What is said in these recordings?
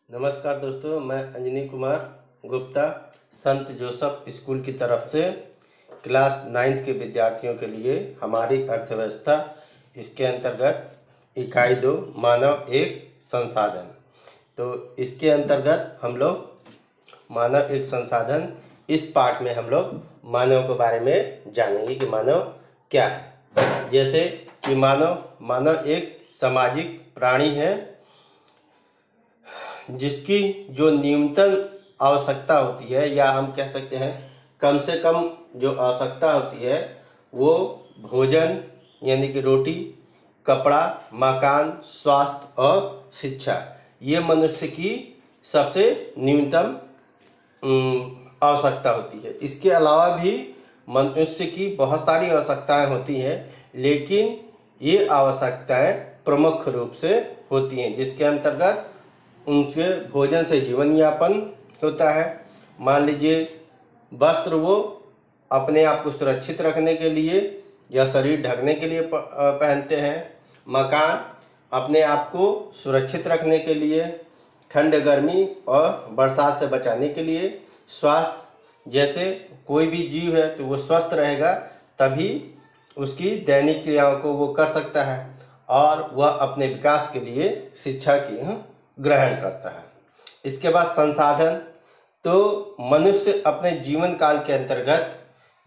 नमस्कार दोस्तों, मैं अंजनी कुमार गुप्ता संत जोसफ स्कूल की तरफ से क्लास 9th के विद्यार्थियों के लिए हमारी अर्थव्यवस्था इसके अंतर्गत इकाई 2 मानव एक संसाधन। तो इसके अंतर्गत हम लोग मानव एक संसाधन इस पार्ट में हम लोग मानव के बारे में जानेंगे कि मानव क्या है। जैसे कि मानव एक सामाजिक प्राणी है जिसकी जो न्यूनतम आवश्यकता होती है, या हम कह सकते हैं कम से कम जो आवश्यकता होती है, वो भोजन यानी कि रोटी, कपड़ा, मकान, स्वास्थ्य और शिक्षा, ये मनुष्य की सबसे न्यूनतम आवश्यकता होती है। इसके अलावा भी मनुष्य की बहुत सारी आवश्यकताएं होती हैं, लेकिन ये आवश्यकताएं प्रमुख रूप से होती हैं, जिसके अंतर्गत उनसे भोजन से जीवन यापन होता है। मान लीजिए वस्त्र वो अपने आप को सुरक्षित रखने के लिए या शरीर ढकने के लिए पहनते हैं। मकान अपने आप को सुरक्षित रखने के लिए, ठंड गर्मी और बरसात से बचाने के लिए। स्वास्थ्य, जैसे कोई भी जीव है तो वो स्वस्थ रहेगा तभी उसकी दैनिक क्रियाओं को वो कर सकता है, और वह अपने विकास के लिए शिक्षा की ग्रहण करता है। इसके बाद संसाधन, तो मनुष्य अपने जीवन काल के अंतर्गत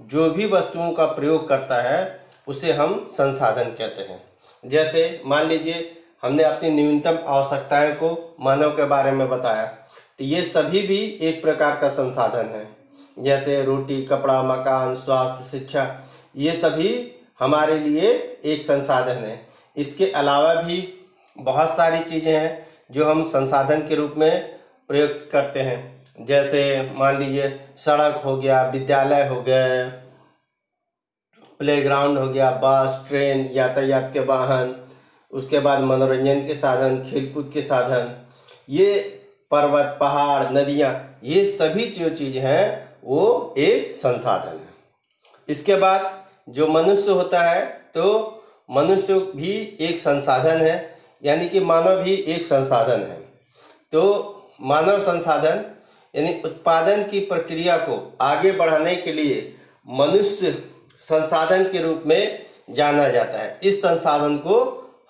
जो भी वस्तुओं का प्रयोग करता है उसे हम संसाधन कहते हैं। जैसे मान लीजिए हमने अपनी न्यूनतम आवश्यकताएं को मानव के बारे में बताया, तो ये सभी भी एक प्रकार का संसाधन है। जैसे रोटी, कपड़ा, मकान, स्वास्थ्य, शिक्षा, ये सभी हमारे लिए एक संसाधन है। इसके अलावा भी बहुत सारी चीज़ें हैं जो हम संसाधन के रूप में प्रयुक्त करते हैं। जैसे मान लीजिए सड़क हो गया, विद्यालय हो गए, प्लेग्राउंड हो गया, बस, ट्रेन, यातायात के वाहन, उसके बाद मनोरंजन के साधन, खेलकूद के साधन, ये पर्वत, पहाड़, नदियाँ, ये सभी जो चीज़ हैं वो एक संसाधन है। इसके बाद जो मनुष्य होता है, तो मनुष्य भी एक संसाधन है, यानी कि मानव भी एक संसाधन है। तो मानव संसाधन यानी उत्पादन की प्रक्रिया को आगे बढ़ाने के लिए मनुष्य संसाधन के रूप में जाना जाता है। इस संसाधन को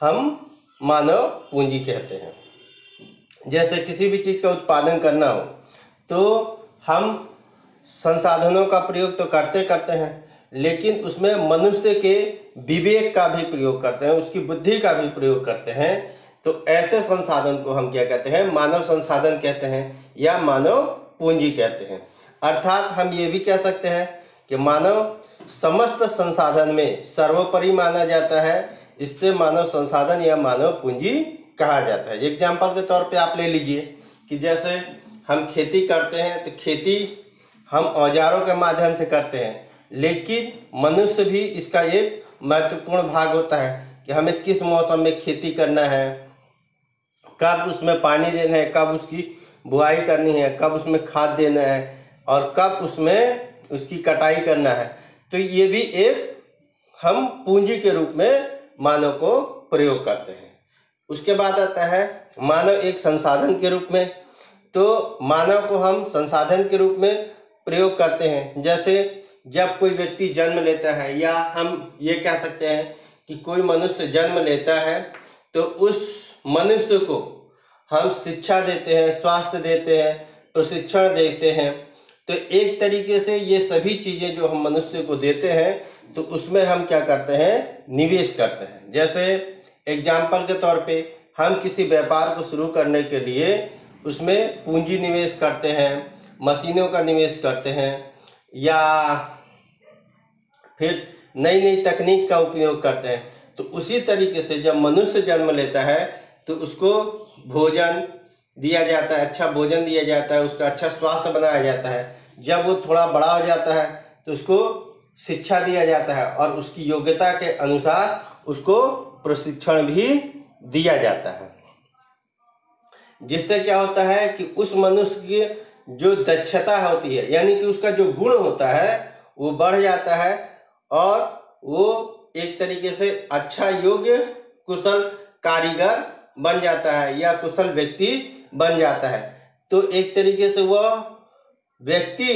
हम मानव पूंजी कहते हैं। जैसे किसी भी चीज़ का उत्पादन करना हो तो हम संसाधनों का प्रयोग तो करते हैं, लेकिन उसमें मनुष्य के विवेक का भी प्रयोग करते हैं, उसकी बुद्धि का भी प्रयोग करते हैं। तो ऐसे संसाधन को हम क्या कहते हैं? मानव संसाधन कहते हैं या मानव पूंजी कहते हैं। अर्थात हम ये भी कह सकते हैं कि मानव समस्त संसाधन में सर्वोपरि माना जाता है, इससे मानव संसाधन या मानव पूंजी कहा जाता है। एग्जाम्पल के तौर पे आप ले लीजिए कि जैसे हम खेती करते हैं, तो खेती हम औजारों के माध्यम से करते हैं, लेकिन मनुष्य भी इसका एक महत्वपूर्ण भाग होता है कि हमें किस मौसम में खेती करना है, कब उसमें पानी देना है, कब उसकी बुआई करनी है, कब उसमें खाद देना है, और कब उसमें उसकी कटाई करना है। तो ये भी एक हम पूंजी के रूप में मानव को प्रयोग करते हैं। उसके बाद आता है मानव एक संसाधन के रूप में। तो मानव को हम संसाधन के रूप में प्रयोग करते हैं। जैसे जब कोई व्यक्ति जन्म लेता है, या हम ये कह सकते हैं कि कोई मनुष्य जन्म लेता है, तो उस मनुष्य को हम शिक्षा देते हैं, स्वास्थ्य देते हैं, प्रशिक्षण देते हैं। तो एक तरीके से ये सभी चीज़ें जो हम मनुष्य को देते हैं, तो उसमें हम क्या करते हैं? निवेश करते हैं। जैसे एग्जाम्पल के तौर पे हम किसी व्यापार को शुरू करने के लिए उसमें पूंजी निवेश करते हैं, मशीनों का निवेश करते हैं, या फिर नई नई तकनीक का उपयोग करते हैं। तो उसी तरीके से जब मनुष्य जन्म लेता है तो उसको भोजन दिया जाता है, अच्छा भोजन दिया जाता है, उसका अच्छा स्वास्थ्य बनाया जाता है। जब वो थोड़ा बड़ा हो जाता है तो उसको शिक्षा दिया जाता है, और उसकी योग्यता के अनुसार उसको प्रशिक्षण भी दिया जाता है, जिससे क्या होता है कि उस मनुष्य की जो दक्षता होती है, यानी कि उसका जो गुण होता है, वो बढ़ जाता है, और वो एक तरीके से अच्छा, योग्य, कुशल कारीगर बन जाता है, या कुशल व्यक्ति बन जाता है। तो एक तरीके से वह व्यक्ति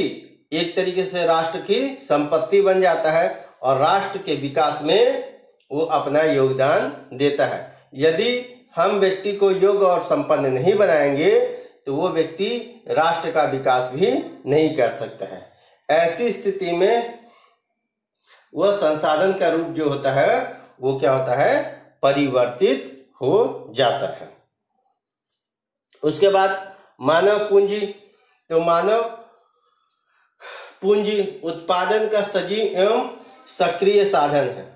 एक तरीके से राष्ट्र की संपत्ति बन जाता है और राष्ट्र के विकास में वो अपना योगदान देता है। यदि हम व्यक्ति को योग्य और संपन्न नहीं बनाएंगे तो वो व्यक्ति राष्ट्र का विकास भी नहीं कर सकता है। ऐसी स्थिति में वह संसाधन का रूप जो होता है वो क्या होता है, परिवर्तित हो जाता है। उसके बाद मानव पूंजी। तो मानव पूंजी उत्पादन का सजीव एवं सक्रिय साधन है।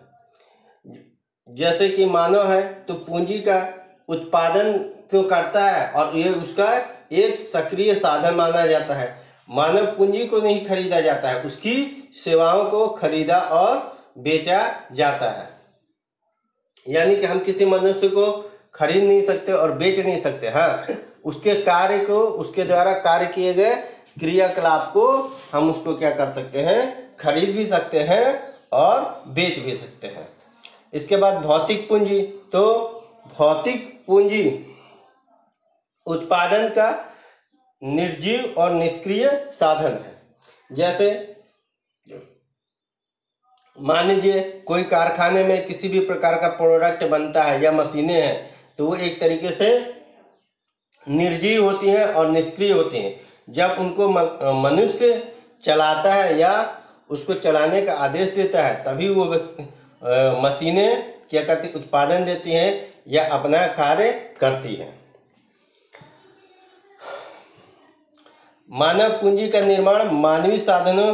जैसे कि मानव है तो पूंजी का उत्पादन तो करता है और ये उसका एक सक्रिय साधन माना जाता है। मानव पूंजी को नहीं खरीदा जाता है, उसकी सेवाओं को खरीदा और बेचा जाता है। यानी कि हम किसी मनुष्य को खरीद नहीं सकते और बेच नहीं सकते। हाँ, उसके कार्य को, उसके द्वारा कार्य किए गए क्रियाकलाप को हम उसको क्या कर सकते हैं, खरीद भी सकते हैं और बेच भी सकते हैं। इसके बाद भौतिक पूंजी। तो भौतिक पूंजी उत्पादन का निर्जीव और निष्क्रिय साधन है। जैसे मान लीजिए कोई कारखाने में किसी भी प्रकार का प्रोडक्ट बनता है या मशीनें हैं, तो वो एक तरीके से निर्जीव होती हैं और निष्क्रिय होती हैं। जब उनको मनुष्य चलाता है या उसको चलाने का आदेश देता है तभी वो मशीनें क्या करती, उत्पादन देती हैं या अपना कार्य करती हैं। मानव पूंजी का निर्माण मानवीय साधनों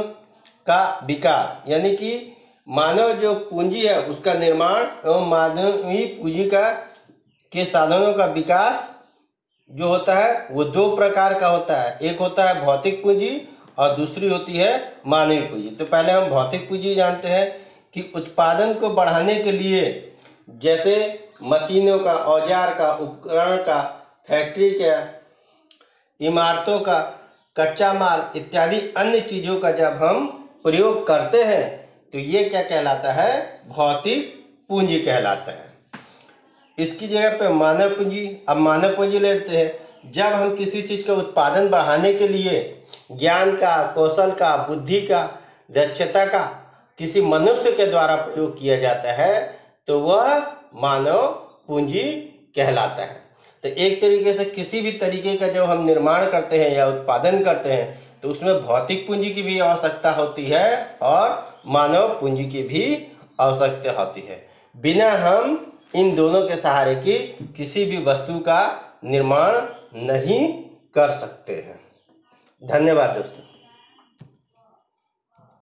का विकास, यानी कि मानव जो पूंजी है उसका निर्माण एवं मानवीय पूंजी के साधनों का विकास जो होता है वो दो प्रकार का होता है। एक होता है भौतिक पूंजी और दूसरी होती है मानवीय पूंजी। तो पहले हम भौतिक पूंजी जानते हैं कि उत्पादन को बढ़ाने के लिए जैसे मशीनों का, औजार का, उपकरण का, फैक्ट्री का, इमारतों का, कच्चा माल इत्यादि अन्य चीज़ों का जब हम प्रयोग करते हैं तो ये क्या कहलाता है, भौतिक पूंजी कहलाता है। इसकी जगह पे मानव पूंजी। अब मानव पूंजी लेते हैं जब हम किसी चीज़ का उत्पादन बढ़ाने के लिए ज्ञान का, कौशल का, बुद्धि का, दक्षता का किसी मनुष्य के द्वारा प्रयोग किया जाता है तो वह मानव पूंजी कहलाता है। तो एक तरीके से किसी भी तरीके का जो हम निर्माण करते हैं या उत्पादन करते हैं तो उसमें भौतिक पूंजी की भी आवश्यकता होती है और मानव पूंजी की भी आवश्यकता होती है। बिना हम इन दोनों के सहारे की किसी भी वस्तु का निर्माण नहीं कर सकते हैं। धन्यवाद दोस्तों।